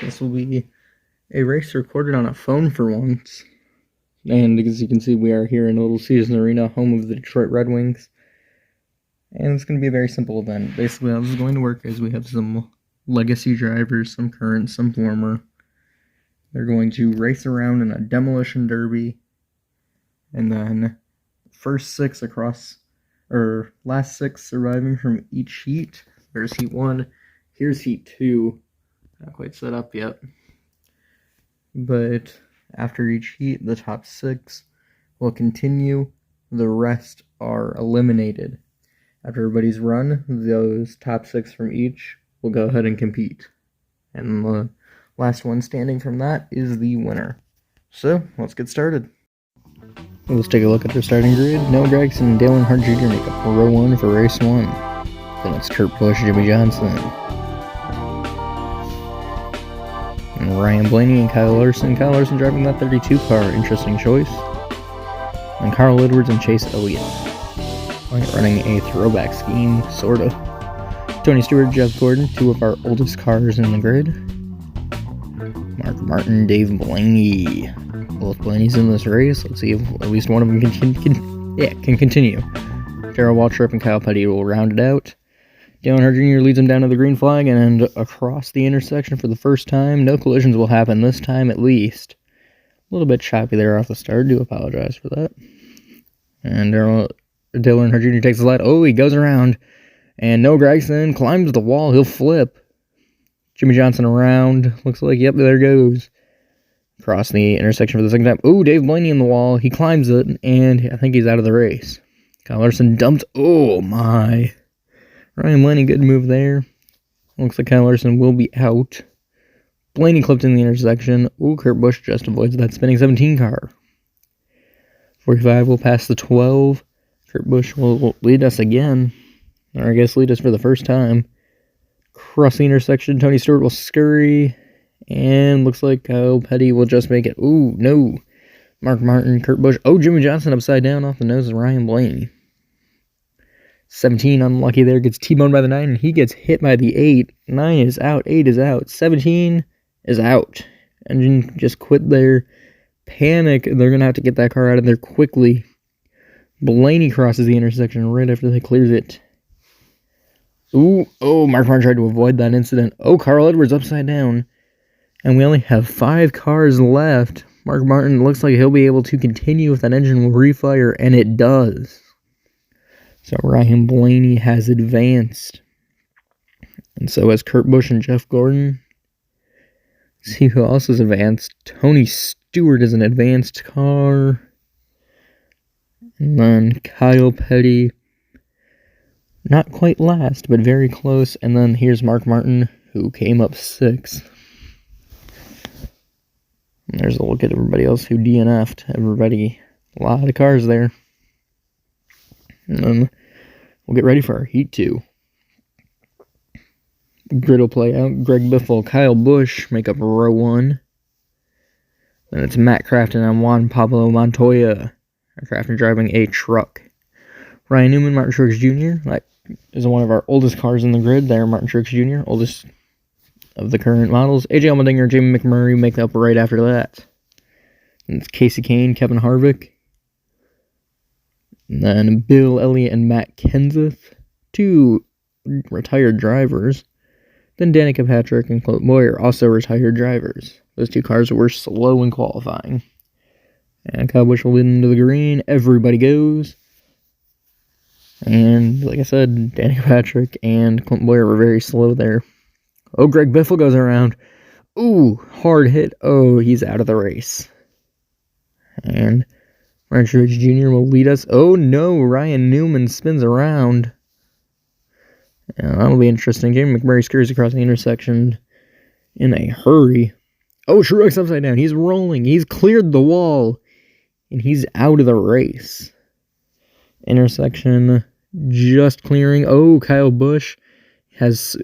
This will be a race recorded on a phone for once. And as you can see, we are here in a Little Caesars Arena, home of the Detroit Red Wings. And it's going to be a very simple event. Basically, how this is going to work is we have some legacy drivers, some current, some former. They're going to race around in a demolition derby. And then last six surviving from each heat. There's heat 1. Here's heat 2. Not quite set up yet. But after each heat, the top 6 will continue. The rest are eliminated. After everybody's run, those top 6 from each will go ahead and compete. And the last one standing from that is the winner. So, let's get started. Let's take a look at their starting grid. Noah Gragson and Dale Earnhardt Jr. make up row 1 for race 1. Then it's Kurt Busch, Jimmy Johnson, and Ryan Blaney and Kyle Larson. Kyle Larson driving that 32 car, interesting choice. And Carl Edwards and Chase Elliott running a throwback scheme, sorta. Tony Stewart, Jeff Gordon, 2 of our oldest cars in the grid. Mark Martin, Dave Blaney. Both Blaney's in this race. Let's see if at least one of them can continue. Darrell Waltrip and Kyle Petty will round it out. Dale Earnhardt Jr. leads him down to the green flag and across the intersection for the first time. No collisions will happen this time, at least. A little bit choppy there off the start. Do apologize for that. And Dale Earnhardt Jr. takes the slide. Oh, he goes around. And Noah Gragson climbs the wall. He'll flip. Jimmy Johnson around. Looks like, yep, there goes. Across the intersection for the second time. Oh, Dave Blaney in the wall. He climbs it, and I think he's out of the race. Kyle Larson dumped. Oh, my. Ryan Blaney, good move there. Looks like Kyle Larson will be out. Blaney clipped in the intersection. Oh, Kurt Busch just avoids that spinning 17 car. 45 will pass the 12. Kurt Busch will lead us again. Or I guess lead us for the first time. Cross the intersection. Tony Stewart will scurry. And looks like Kyle Petty will just make it. Ooh, no. Mark Martin, Kurt Busch. Oh, Jimmy Johnson upside down off the nose of Ryan Blaney. 17, unlucky there. Gets T-boned by the 9, and he gets hit by the 8. 9 is out. 8 is out. 17 is out. Engine just quit there. Panic. They're going to have to get that car out of there quickly. Blaney crosses the intersection right after they clears it. Ooh, oh, Mark Martin tried to avoid that incident. Oh, Carl Edwards upside down. And we only have 5 cars left. Mark Martin looks like he'll be able to continue if that engine will refire, and it does. So Ryan Blaney has advanced. And so has Kurt Busch and Jeff Gordon. Let's see who else has advanced. Tony Stewart is an advanced car. And then Kyle Petty. Not quite last, but very close. And then here's Mark Martin, who came up 6th. And there's a look at everybody else who DNF'd. Everybody, a lot of cars there. And then we'll get ready for our Heat 2. Grid will play out. Greg Biffle, Kyle Busch make up row 1. Then it's Matt Crafton and Juan Pablo Montoya. Crafton driving a truck. Ryan Newman, Martin Truex Jr. That is one of our oldest cars in the grid there. Martin Truex Jr., oldest of the current models. AJ Allmendinger, Jamie McMurray make up right after that. And it's Casey Kane, Kevin Harvick. And then Bill Elliott and Matt Kenseth, 2 retired drivers. Then Danica Patrick and Clint Boyer, also retired drivers. Those 2 cars were slow in qualifying. And Kyle Busch will lead into the green. Everybody goes. And like I said, Danica Patrick and Clint Boyer were very slow there. Oh, Greg Biffle goes around. Ooh, hard hit. Oh, he's out of the race. And Martin Truex Jr. will lead us. Oh, no, Ryan Newman spins around. And that'll be interesting. Jamie McMurray scurries across the intersection in a hurry. Oh, Truex upside down. He's rolling. He's cleared the wall. And he's out of the race. Intersection just clearing. Oh, Kyle Busch has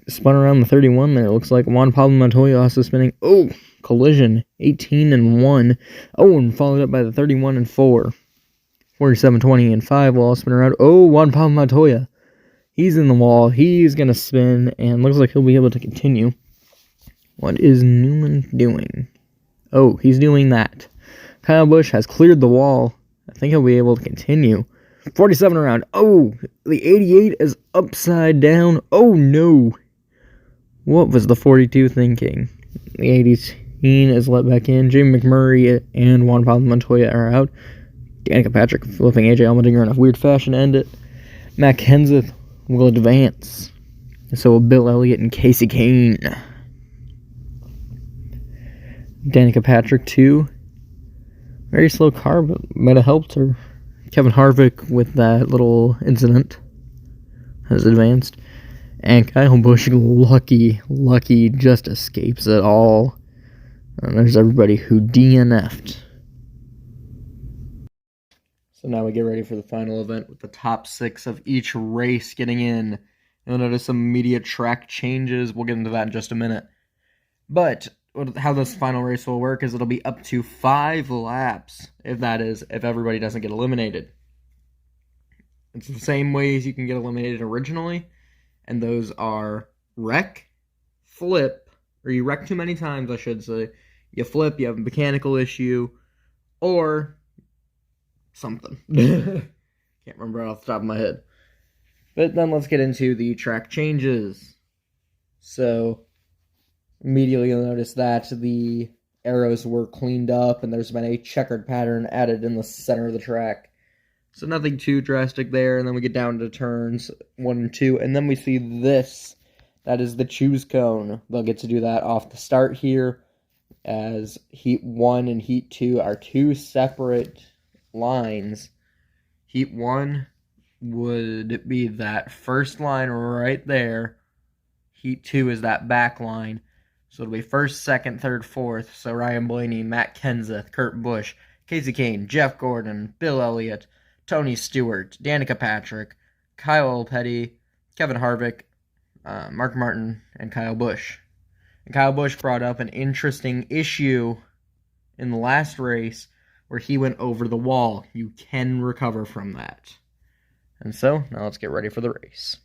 spun around the 31 there. Looks like Juan Pablo Montoya also spinning. Oh, collision. 18 and 1. Oh, and followed up by the 31 and 4. 47, 20, and 5 will all spin around. Oh, Juan Pablo Montoya. He's in the wall. He's going to spin, and looks like he'll be able to continue. What is Newman doing? Oh, he's doing that. Kyle Busch has cleared the wall. I think he'll be able to continue. 47 around. Oh, the 88 is upside down. Oh, no. What was the 42 thinking? The 18 is let back in. Jamie McMurray and Juan Pablo Montoya are out. Danica Patrick flipping AJ Allmendinger in a weird fashion to end it. Matt Kenseth will advance. So will Bill Elliott and Casey Kane. Danica Patrick, too. Very slow car, but might have helped her. Kevin Harvick with that little incident has advanced. And Kyle Busch, lucky, just escapes it all. And there's everybody who DNF'd. So now we get ready for the final event with the top 6 of each race getting in. You'll notice some immediate track changes. We'll get into that in just a minute. But how this final race will work is it'll be up to 5 laps, if everybody doesn't get eliminated. It's the same ways you can get eliminated originally, and those are wreck, flip, or you wreck too many times, I should say. You flip, you have a mechanical issue, or something. Can't remember off the top of my head. But then let's get into the track changes. So immediately you'll notice that the arrows were cleaned up and there's been a checkered pattern added in the center of the track. So nothing too drastic there. And then we get down to turns 1 and 2. And then we see this. That is the choose cone. They'll get to do that off the start here, as Heat 1 and Heat 2 are 2 separate lines. Heat 1 would be that first line right there. Heat 2 is that back line. So it'll be first, second, third, fourth. So Ryan Blaney, Matt Kenseth, Kurt Busch, Casey Kane, Jeff Gordon, Bill Elliott, Tony Stewart, Danica Patrick, Kyle Petty, Kevin Harvick, Mark Martin, and Kyle Busch. And Kyle Busch brought up an interesting issue in the last race where he went over the wall. You can recover from that. And so, now let's get ready for the race.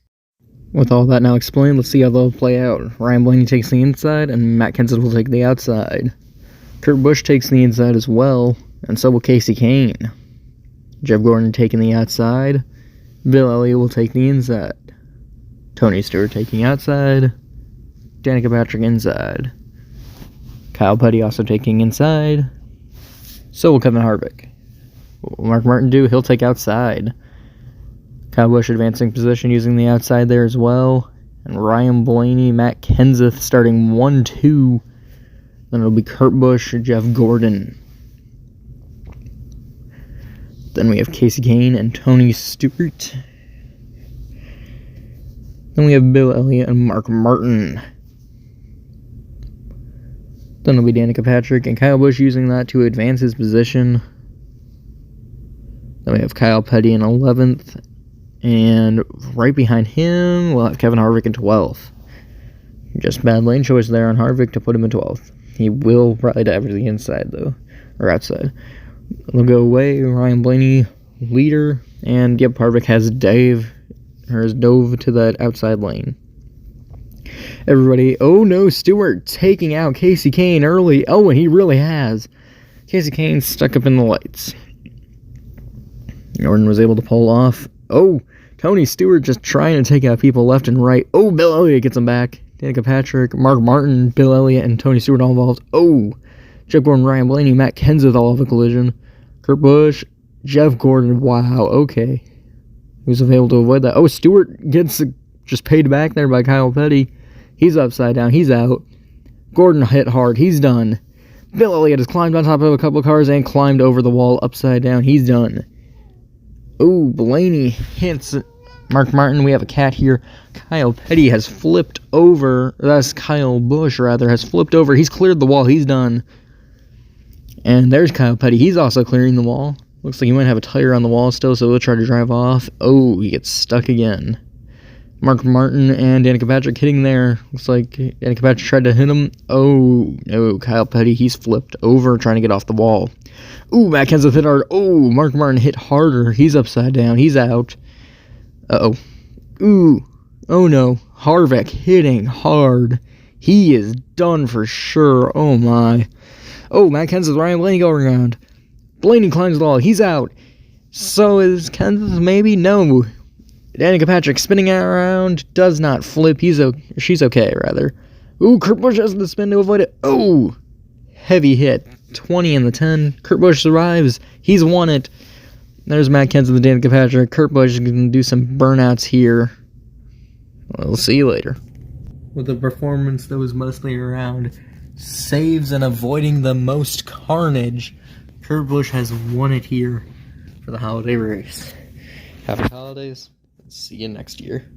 With all that now explained, let's see how they'll play out. Ryan Blaney takes the inside, and Matt Kenseth will take the outside. Kurt Busch takes the inside as well, and so will Casey Kane. Jeff Gordon taking the outside. Bill Elliott will take the inside. Tony Stewart taking outside. Danica Patrick inside. Kyle Petty also taking inside. So will Kevin Harvick. What will Mark Martin do? He'll take outside. Kyle Busch advancing position using the outside there as well. And Ryan Blaney, Matt Kenseth starting 1-2. Then it'll be Kurt Busch, Jeff Gordon. Then we have Casey Kane and Tony Stewart. Then we have Bill Elliott and Mark Martin. Then it'll be Danica Patrick and Kyle Busch using that to advance his position. Then we have Kyle Petty in 11th. And right behind him, we'll have Kevin Harvick in 12th. Just bad lane choice there on Harvick to put him in 12th. He will probably dive to the inside, though. Or outside. They'll go away. Ryan Blaney, leader. And, yep, Harvick has dove to that outside lane. Everybody, oh no, Stewart taking out Casey Kane early. Oh, and he really has. Casey Kane stuck up in the lights. Gordon was able to pull off. Oh, Tony Stewart just trying to take out people left and right. Oh, Bill Elliott gets him back. Danica Patrick, Mark Martin, Bill Elliott, and Tony Stewart all involved. Oh, Jeff Gordon, Ryan Blaney, Matt Kenseth all have a collision. Kurt Busch, Jeff Gordon. Wow, okay. He was able to avoid that. Oh, Stewart gets just paid back there by Kyle Petty. He's upside down. He's out. Gordon hit hard. He's done. Bill Elliott has climbed on top of a couple of cars and climbed over the wall upside down. He's done. Oh, Blaney hits Mark Martin. We have a cat here. Kyle Petty has flipped over. That's Kyle Busch, rather, has flipped over. He's cleared the wall. He's done. And there's Kyle Petty. He's also clearing the wall. Looks like he might have a tire on the wall still, so he'll try to drive off. Oh, he gets stuck again. Mark Martin and Danica Patrick hitting there. Looks like Danica Patrick tried to hit him. Oh, no. Kyle Petty, he's flipped over trying to get off the wall. Ooh, Matt Kenseth hit hard. Oh, Mark Martin hit harder. He's upside down. He's out. Uh-oh. Ooh. Oh, no. Harvick hitting hard. He is done for sure. Oh my. Oh, Matt Kenseth, Ryan Blaney go around. Blaney climbs the wall. He's out. So is Kenseth maybe? No. Danica Patrick spinning around. Does not flip. She's okay, rather. Ooh, Kurt Busch has the spin to avoid it. Oh, heavy hit. 20 in the 10. Kurt Busch survives. He's won it. There's Matt Kenseth and Danica Patrick. Kurt Busch is going to do some burnouts here. We'll see you later. With a performance that was mostly around saves and avoiding the most carnage, Kurt Busch has won it here for the holiday race. Happy holidays. See you next year.